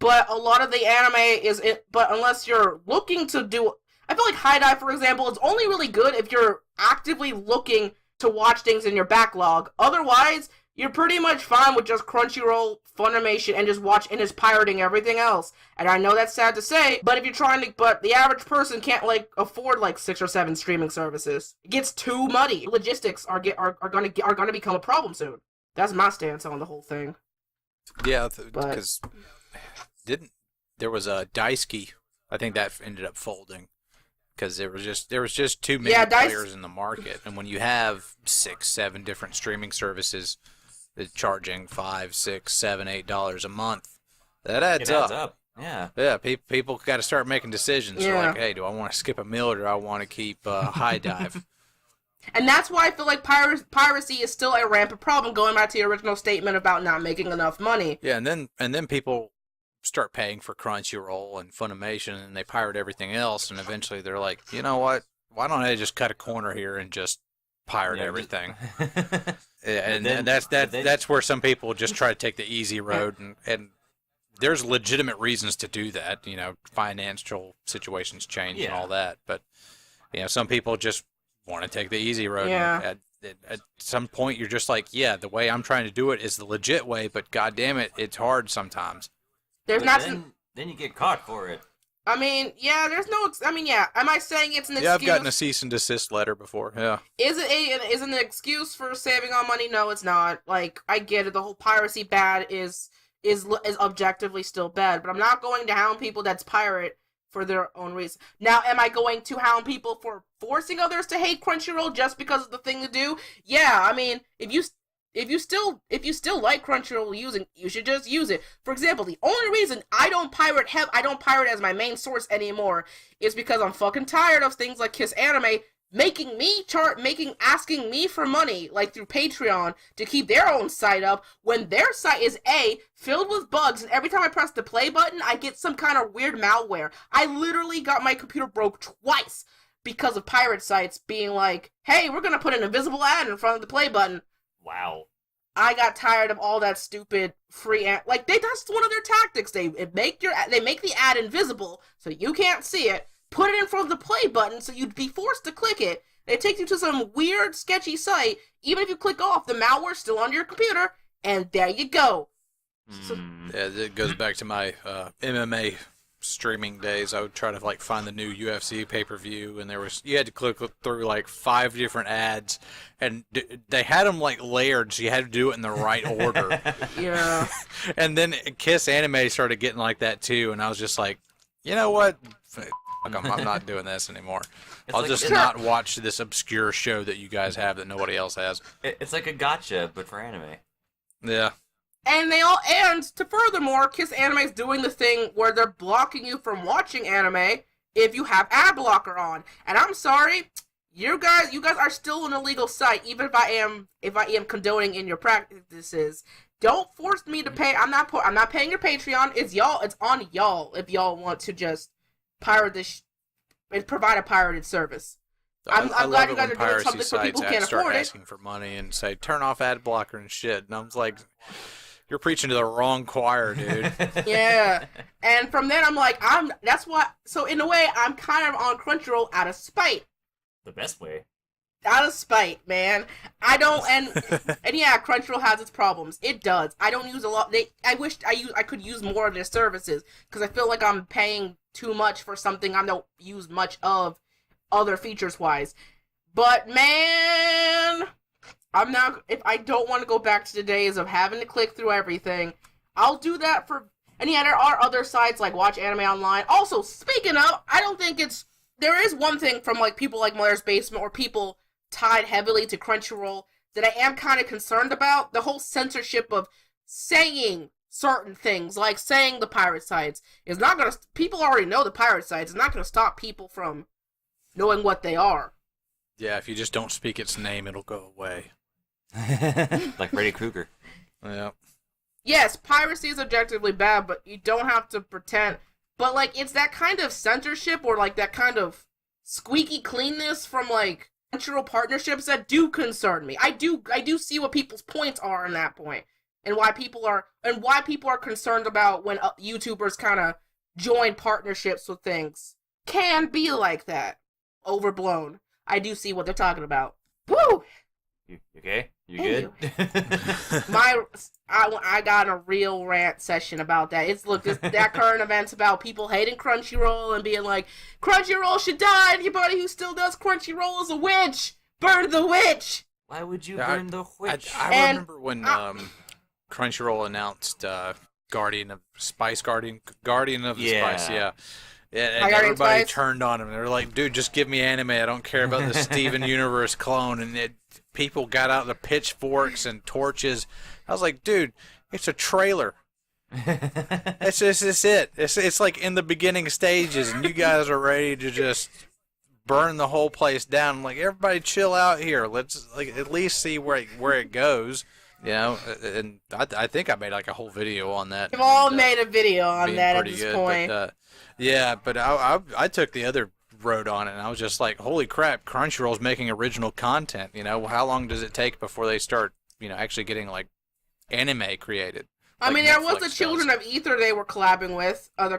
but a lot of the anime but unless you're looking to do, I feel like High Dive, for example, is only really good if you're actively looking to watch things in your backlog. Otherwise, you're pretty much fine with just Crunchyroll, Funimation, and just pirating everything else. And I know that's sad to say, but but the average person can't, like, afford, like, 6 or 7 streaming services. It gets too muddy. Logistics are gonna become a problem soon. That's my stance on the whole thing. Yeah, But- because there was a Daisuke, I think that ended up folding because there was just too many players in the market, and when you have 6, 7 different streaming services that charging $5, $6, $7, $8 a month, that adds up. Yeah, people got to start making decisions. Yeah. So like, hey, do I want to skip a meal or do I want to keep high dive? And that's why I feel like piracy is still a rampant problem, going back to your original statement about not making enough money. Yeah, and then people start paying for Crunchyroll and Funimation, and they pirate everything else, and eventually they're like, you know what? Why don't I just cut a corner here and just pirate everything? And that's where some people just try to take the easy road, and there's legitimate reasons to do that. You know, financial situations change and all that, but you know, some people just want to take the easy road. Yeah. At some point, you're just like, yeah, the way I'm trying to do it is the legit way, but god damn it, it's hard sometimes. There's then you get caught for it. I mean, yeah, there's no. I mean, yeah. Am I saying it's an excuse? Yeah, I've gotten a cease and desist letter before. Yeah. Is it an excuse for saving on money? No, it's not. Like, I get it. The whole piracy bad is objectively still bad, but I'm not going to hound people that's pirate for their own reason. Now, am I going to hound people for forcing others to hate Crunchyroll just because it's the thing to do? Yeah, I mean, if you still like Crunchyroll you should just use it. For example, the only reason I don't pirate as my main source anymore is because I'm fucking tired of things like Kiss Anime asking me for money, like through Patreon, to keep their own site up, when their site is filled with bugs, and every time I press the play button, I get some kind of weird malware. I literally got my computer broke twice because of pirate sites being like, hey, we're gonna put an invisible ad in front of the play button. Wow. I got tired of all that stupid free ad. Like, that's one of their tactics. They make the ad invisible so you can't see it. Put it in front of the play button so you'd be forced to click it. They take you to some weird, sketchy site. Even if you click off, the malware's still on your computer, and there you go. So, yeah, it goes back to my MMA streaming days. I would try to find the new UFC pay-per-view, and you had to click through 5 different ads, and they had them layered, so you had to do it in the right order. Yeah. And then Kiss Anime started getting like that too, and I was just like, you know what? I'm not doing this anymore. I'll just not watch this obscure show that you guys have that nobody else has. It's like a gotcha, but for anime. Yeah. And furthermore, Kiss Anime's doing the thing where they're blocking you from watching anime if you have ad blocker on. And I'm sorry, you guys are still an illegal site, even if I am condoning in your practices. Don't force me to pay. I'm not paying your Patreon. It's on y'all if y'all want to just pirate this and provide a pirated service. I'm glad you guys are doing something for people who can't afford it. Asking for money and say turn off ad blocker and shit, and I was like, you're preaching to the wrong choir, dude. Yeah, and from then I'm like, that's why. So in a way, I'm kind of on Crunchyroll out of spite. The best way. Out of spite, man. I don't, and yeah, Crunchyroll has its problems. It does. I don't use a lot. I wish I could use more of their services because I feel like I'm paying too much for something I don't use much of, other features wise. But man, I'm not. If I don't want to go back to the days of having to click through everything, I'll do that for. And yeah, there are other sites like Watch Anime Online. Also, speaking of, I don't think there is one thing from people like Mother's Basement or people tied heavily to Crunchyroll that I am kind of concerned about. The whole censorship of saying certain things, like saying the pirate sites, is not going to... People already know the pirate sites. It's not going to stop people from knowing what they are. Yeah, if you just don't speak its name, it'll go away. Like Freddy Krueger. Yeah. Yes, piracy is objectively bad, but you don't have to pretend... But, it's that kind of censorship or, that kind of squeaky cleanness from, Crunchyroll partnerships that do concern me. I do see what people's points are on that point, and why people are concerned about when YouTubers kind of join partnerships with things. Can be like that. Overblown. I do see what they're talking about. Woo! You okay? You good? I got a real rant session about that. That current event's about people hating Crunchyroll and being like, Crunchyroll should die. Anybody who still does Crunchyroll is a witch. Burn the witch. Why would you burn the witch? I remember when Crunchyroll announced Guardian of the Spice, yeah. And everybody turned on him. They were like, dude, just give me anime. I don't care about the Steven Universe clone. And people got out the pitchforks and torches. I was like, dude, it's a trailer. It's it. It's like in the beginning stages, and you guys are ready to just burn the whole place down. I'm like, everybody chill out here. Let's at least see where it goes. You know, and I think I made like a whole video on that. We've all made a video on that at this point. But I took the other road on it, and I was just like, holy crap, Crunchyroll's making original content. You know, how long does it take before they start, actually getting like anime created? I mean, there was the Children of Ether they were collabing with and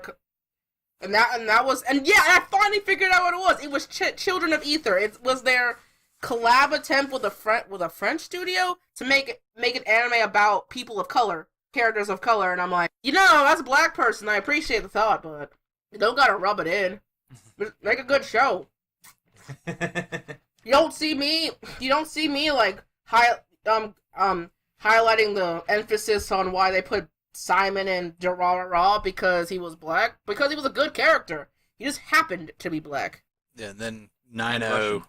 I finally figured out what it was. It was Children of Ether. It was their collab attempt with a French studio to make an anime about people of color, characters of color, and I'm like, as a black person, I appreciate the thought, but you don't gotta rub it in. Make a good show. You don't see me like highlighting the emphasis on why they put Simon in Durarara because he was black, because he was a good character. He just happened to be black. Yeah, and then 9-0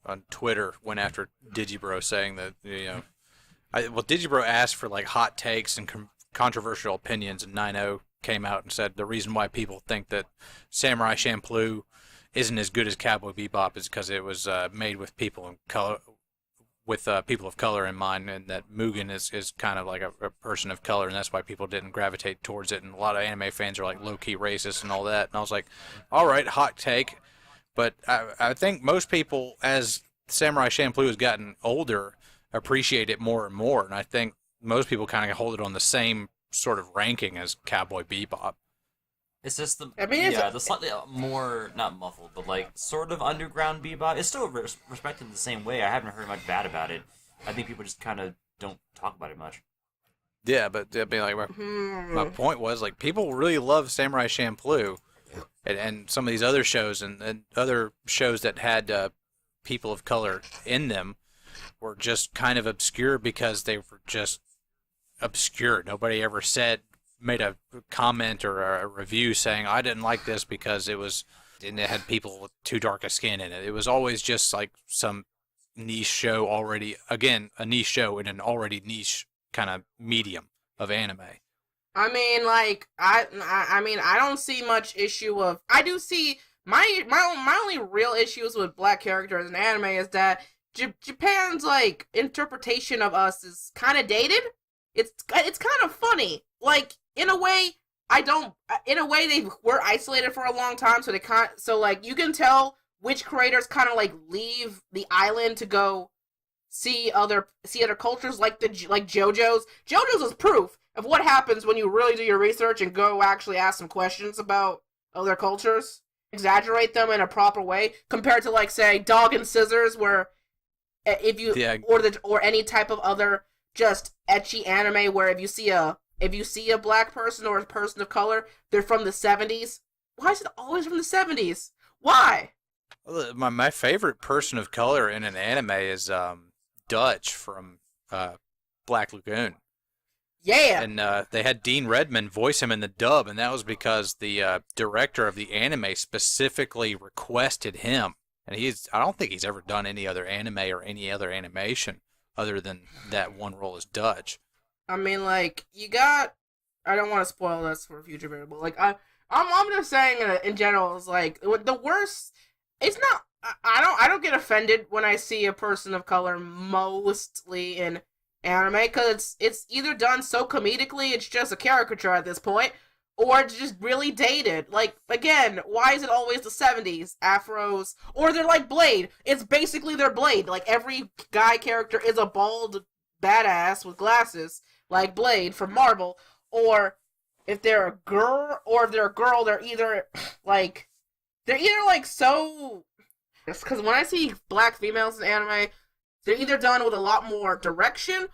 on Twitter went after Digibro saying that Digibro asked for like hot takes and controversial opinions, and 9-0 came out and said the reason why people think that Samurai Champloo isn't as good as Cowboy Bebop is because it was made with people of color in mind, and that Mugen is kind of like a person of color, and that's why people didn't gravitate towards it, and a lot of anime fans are like low-key racist and all that. And I was like, all right, hot take. But I think most people, as Samurai Champloo has gotten older, appreciate it more and more. And I think most people kind of hold it on the same sort of ranking as Cowboy Bebop. It's just the slightly more, not muffled, but like sort of underground Bebop. It's still respected the same way. I haven't heard much bad about it. I think people just kind of don't talk about it much. Yeah, but I mean, like my point was, like, people really love Samurai Champloo. And some of these other shows and other shows that had people of color in them were just kind of obscure because they were just obscure. Nobody ever made a comment or a review saying, I didn't like this because it had people with too dark a skin in it. It was always just like some niche show already, again, a niche show in an already niche kind of medium of anime. I mean, like, I don't see much issue of. I do see my only real issues with black characters in anime is that Japan's like interpretation of us is kind of dated. It's kind of funny. Like, in a way, they were isolated for a long time, so like you can tell which creators kind of like leave the island to go see other cultures, like JoJo's. JoJo's is proof of what happens when you really do your research and go actually ask some questions about other cultures, exaggerate them in a proper way, compared to like say Dog and Scissors, where or any type of other just ecchi anime where if you see a black person or a person of color, they're from the 70s. Why is it always from the 70s? Why? Well, my favorite person of color in an anime is Dutch from Black Lagoon. Yeah. And they had Dean Redmond voice him in the dub, and that was because the director of the anime specifically requested him. And I don't think he's ever done any other anime or any other animation other than that one role as Dutch. I mean, like, I don't want to spoil this for a future video, but like, I'm just saying in general, is like the worst. It's not. I don't get offended when I see a person of color mostly in anime, because it's either done so comedically it's just a caricature at this point, or it's just really dated. Like, again, why is it always the 70s? Afros, or they're like Blade. It's basically their Blade. Like, every guy character is a bald badass with glasses, like Blade from Marvel. Or if they're a girl, they're either like so. Because when I see black females in anime, they're either done with a lot more direction,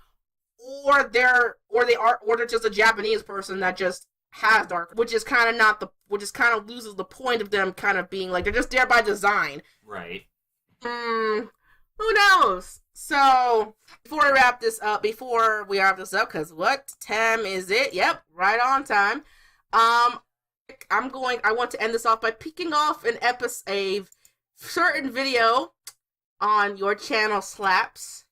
or they're just a Japanese person that just has dark, which kind of loses the point of them kind of being like they're just there by design. Right. Who knows? So before we wrap this up, because what time is it? Yep, right on time. Um, I want to end this off by picking off a certain video on your channel, Slaps.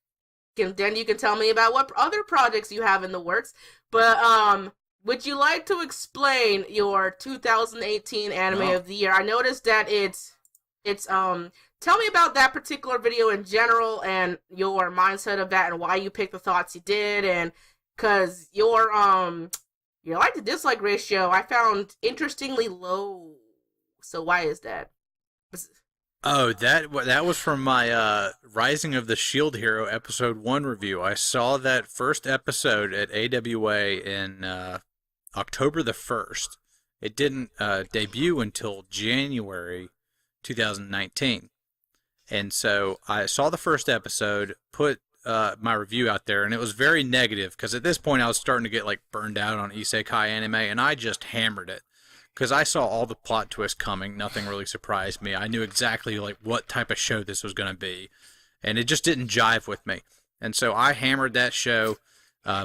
Then you can tell me about what other projects you have in the works. But would you like to explain your 2018 Anime of the Year? I noticed that it's tell me about that particular video in general and your mindset of that and why you picked the thoughts you did, and cause your like to dislike ratio I found interestingly low. So why is that? Oh, that was from my Rising of the Shield Hero episode 1 review. I saw that first episode at AWA in October the 1st. It didn't debut until January 2019. And so I saw the first episode, put my review out there, and it was very negative because at this point I was starting to get like burned out on isekai anime, and I just hammered it. Because I saw all the plot twists coming, nothing really surprised me. I knew exactly like what type of show this was going to be, and it just didn't jive with me. And so I hammered that show,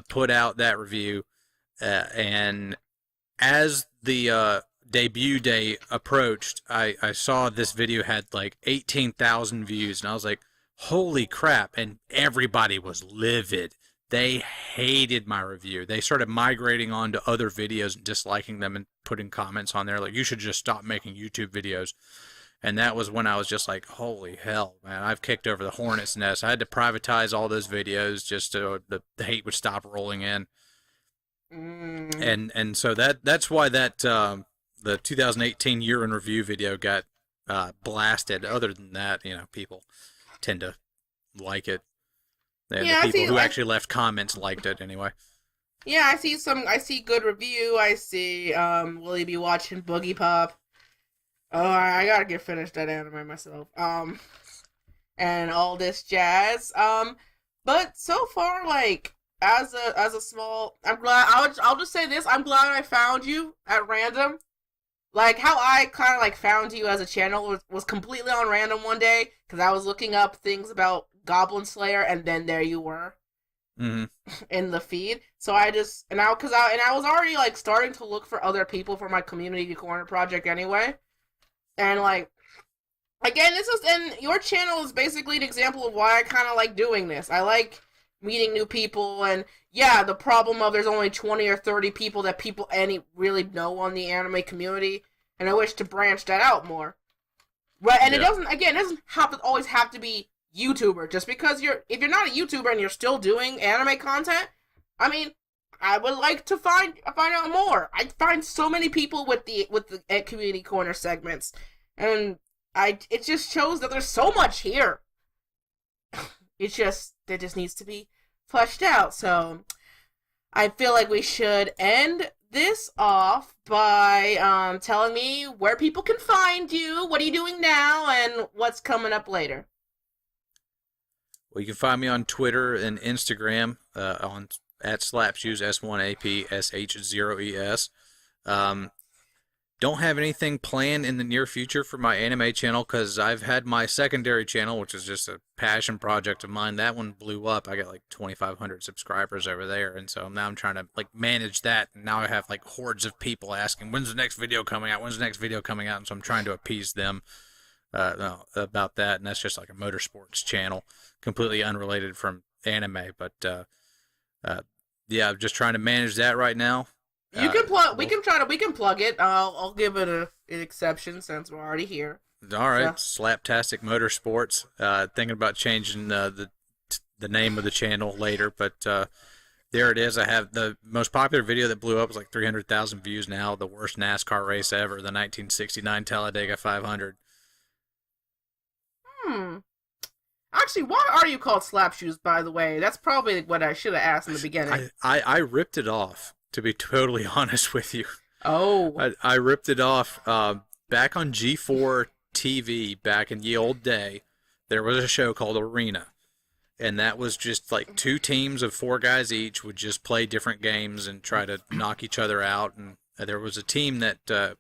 put out that review, and as the debut day approached, I saw this video had like 18,000 views, and I was like, holy crap, and everybody was livid. They hated my review. They started migrating on to other videos and disliking them and putting comments on there like, you should just stop making YouTube videos. And that was when I was just like, holy hell, man, I've kicked over the hornet's nest. I had to privatize all those videos just so the hate would stop rolling in. And so that's why that the 2018 year in review video got blasted. Other than that, people tend to like it. The people who actually left comments liked it anyway. Yeah, I see good review. I see will you be watching Boogie Pop? Oh, I gotta get finished that anime myself. And all this jazz. But so far, like, as a small, I'm glad. I'll just say this: I'm glad I found you at random. Like how I kind of like found you as a channel was completely on random one day because I was looking up things about Goblin Slayer, and then there you were in the feed. So I just I was already like starting to look for other people for my community corner project anyway, and like again, and your channel is basically an example of why I kind of like doing this. I like meeting new people, and yeah, the problem of there's only 20 or 30 people that people really know on the anime community, and I wish to branch that out more. Right, and it doesn't always have to be YouTuber. Just because if you're not a YouTuber and you're still doing anime content, I mean, I would like to find out more. I find so many people with the community corner segments, and it just shows that there's so much here. It just needs to be fleshed out. So I feel like we should end this off by telling me where people can find you, what are you doing now, and what's coming up later. Well, you can find me on Twitter and Instagram at SlapShoes, S1APSH0ES. Don't have anything planned in the near future for my anime channel because I've had my secondary channel, which is just a passion project of mine. That one blew up. I got like 2,500 subscribers over there, and so now I'm trying to like manage that. And now I have like hordes of people asking, "When's the next video coming out? When's the next video coming out?" And so I'm trying to appease them about that. And that's just like a motorsports channel, completely unrelated from anime. But yeah, I'm just trying to manage that right now. You can plug. We can plug it. I'll give it an exception since we're already here. All right, so. Slaptastic Motorsports. Thinking about changing the name of the channel later, but there it is. I have the most popular video that blew up was like 300,000 views now. The worst NASCAR race ever, the 1969 Talladega 500. Actually, why are you called SlapShoes? By the way, that's probably what I should have asked in the beginning. I ripped it off. To be totally honest with you. Oh. I ripped it off. Back on G4 TV, back in the old day, there was a show called Arena. And that was just like 2 teams of 4 guys each would just play different games and try to knock each other out. And there was a team that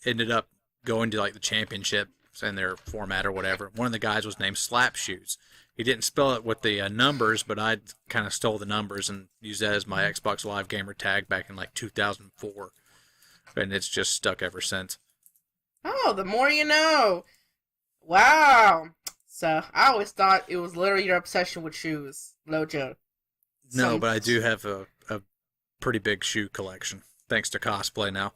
ended up going to like the championship in their format or whatever. One of the guys was named SlapShoes. He didn't spell it with the numbers, but I kind of stole the numbers and used that as my Xbox Live gamer tag back in like 2004. And it's just stuck ever since. Oh, the more you know. Wow. So, I always thought it was literally your obsession with shoes. No joke. No, but I do have a pretty big shoe collection, thanks to cosplay now.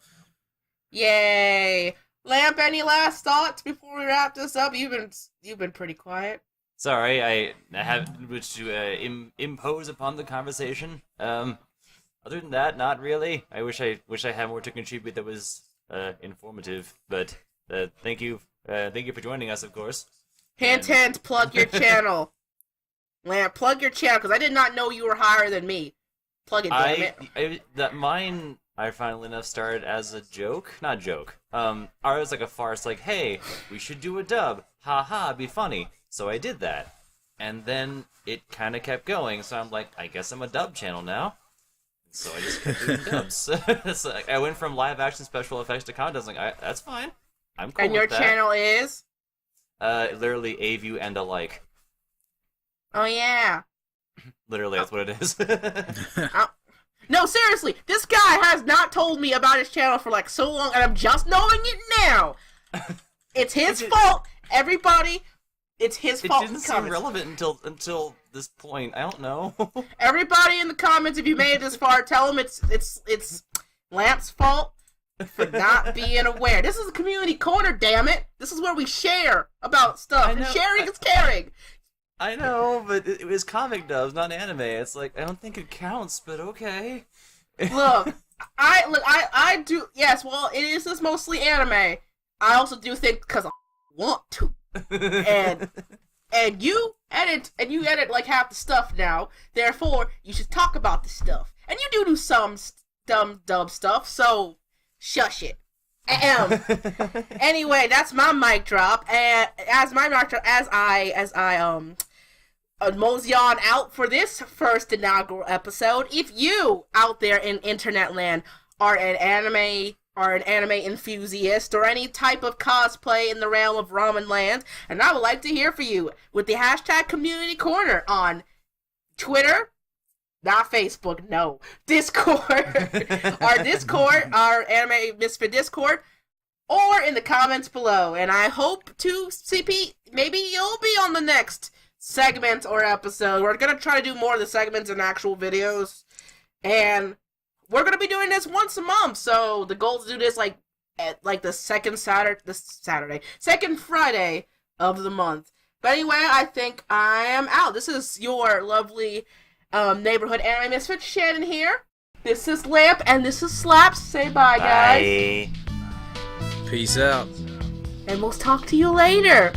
Yay. Lamp, any last thoughts before we wrap this up? You've been pretty quiet. Sorry, I have to impose upon the conversation. Other than that, not really. I wish I had more to contribute that was informative. But thank you for joining us, of course. Hint, plug your channel. Lamp, plug your channel, because I did not know you were higher than me. Plug it, damn it. Mine, I finally enough started as a joke. Not joke. I was like a farce, like, hey, we should do a dub. Ha ha, it'd be funny. So I did that. And then it kind of kept going, so I'm like, I guess I'm a dub channel now. So I just kept doing dubs. It's like, I went from live action special effects to content. I was like, that's fine. I'm cool with that. And your channel is? Literally a view and a like. Oh, yeah. Literally, that's what it is. No, seriously, this guy has not told me about his channel for like so long, and I'm just knowing it now. It's his fault, everybody. It's his fault. It didn't seem relevant until this point. I don't know. Everybody in the comments, if you made it this far, tell him it's Lamp's fault for not being aware. This is a community corner, damn it. This is where we share about stuff. And sharing is caring. I know, but it was comic dubs, not anime. It's like, I don't think it counts, but okay. Look, I do, yes, well, it is just mostly anime. I also do think because I want to. And you edit like half the stuff now, therefore, you should talk about the stuff. And you do some dumb dub stuff, so shush it. Anyway, that's my mic drop. And as I mosey on out for this first inaugural episode, if you out there in internet land are an anime enthusiast or any type of cosplay in the realm of ramen land, and I would like to hear from you with the hashtag Community Corner on Twitter. Not Facebook, no. Discord. Our Anime Misfit Discord. Or in the comments below. And I hope to, CP, maybe you'll be on the next segment or episode. We're going to try to do more of the segments and actual videos. And we're going to be doing this once a month. So the goal is to do this at the second Friday of the month. But anyway, I think I am out. This is your lovely neighborhood anime misfit, Shannon here. This is Lamp, and this is Slaps. Say bye, guys. Bye. Peace out. And we'll talk to you later.